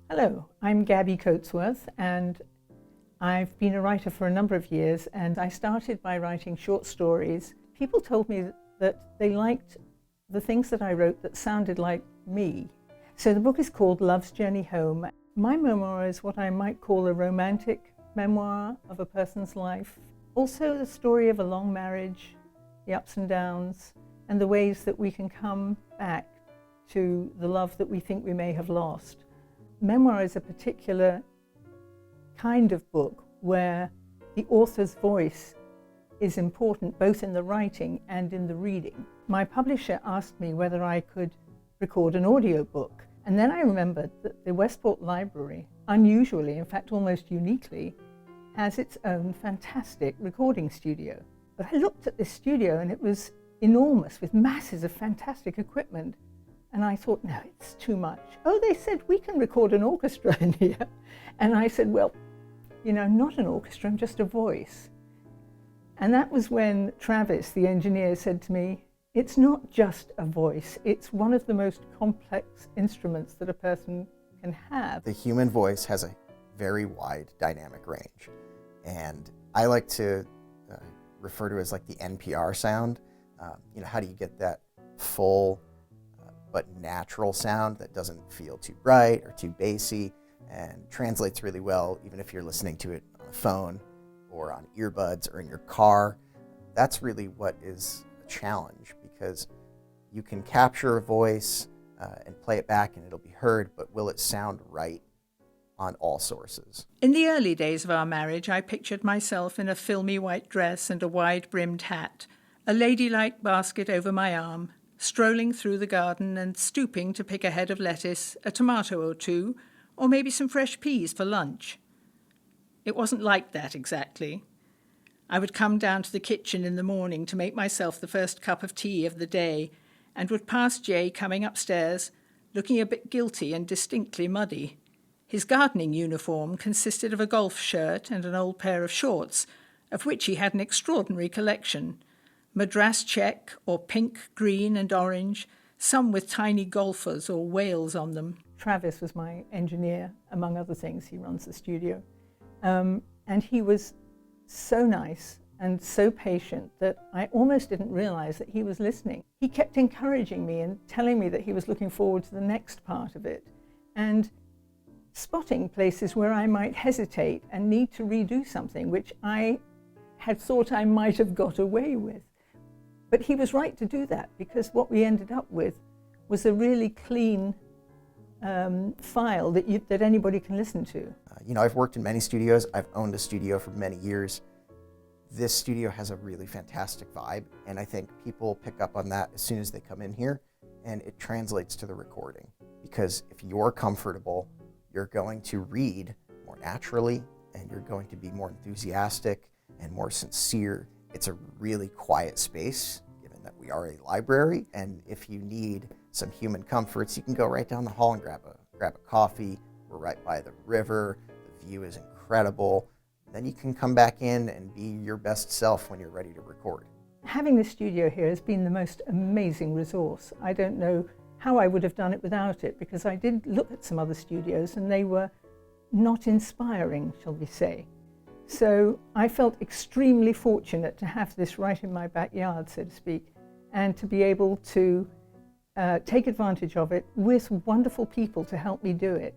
Hello, I'm Gabby Coatsworth, and I've been a writer for a number of years, and I started by writing short stories. People told me that they liked the things that I wrote that sounded like me. So the book is called Love's Journey Home. My memoir is what I might call a romantic memoir of a person's life. Also the story of a long marriage, the ups and downs, and the ways that we can come back to the love that we think we may have lost. Memoir is a particular kind of book where the author's voice is important both in the writing and in the reading. My publisher asked me whether I could record an audiobook, and then I remembered that the Westport Library, unusually, in fact almost uniquely, has its own fantastic recording studio. But I looked at this studio and it was enormous with masses of fantastic equipment. And I thought, no, it's too much. Oh, they said, we can record an orchestra in here. And I said, well, you know, not an orchestra, I'm just a voice. And that was when Travis, the engineer, said to me, it's not just a voice, it's one of the most complex instruments that a person can have. The human voice has a very wide dynamic range. And I like to refer to it as like the NPR sound. How do you get that full but natural sound that doesn't feel too bright or too bassy and translates really well even if you're listening to it on a phone or on earbuds or in your car. That's really what is a challenge, because you can capture a voice and play it back and it'll be heard, but will it sound right on all sources? In the early days of our marriage, I pictured myself in a filmy white dress and a wide-brimmed hat, a ladylike basket over my arm, strolling through the garden and stooping to pick a head of lettuce, a tomato or two, or maybe some fresh peas for lunch. It wasn't like that exactly. I would come down to the kitchen in the morning to make myself the first cup of tea of the day, and would pass Jay coming upstairs, looking a bit guilty and distinctly muddy. His gardening uniform consisted of a golf shirt and an old pair of shorts, of which he had an extraordinary collection. Madras check, or pink, green and orange, some with tiny golfers or whales on them. Travis was my engineer, among other things. He runs the studio. And he was so nice and so patient that I almost didn't realize that he was listening. He kept encouraging me and telling me that he was looking forward to the next part of it, and spotting places where I might hesitate and need to redo something which I had thought I might have got away with. But he was right to do that, because what we ended up with was a really clean file that anybody can listen to. I've worked in many studios. I've owned a studio for many years. This studio has a really fantastic vibe, and I think people pick up on that as soon as they come in here, and it translates to the recording. Because if you're comfortable, you're going to read more naturally, and you're going to be more enthusiastic and more sincere. It's a really quiet space, given that we are a library, and if you need some human comforts, you can go right down the hall and grab a coffee. We're right by the river. The view is incredible. Then you can come back in and be your best self when you're ready to record. Having the studio here has been the most amazing resource. I don't know how I would have done it without it, because I did look at some other studios and they were not inspiring, shall we say. So I felt extremely fortunate to have this right in my backyard, so to speak, and to be able to take advantage of it with wonderful people to help me do it.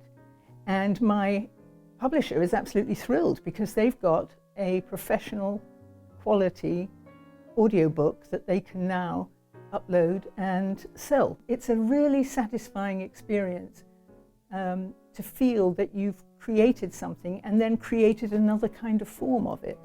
And my publisher is absolutely thrilled, because they've got a professional quality audiobook that they can now upload and sell. It's a really satisfying experience to feel that you've created something and then created another kind of form of it.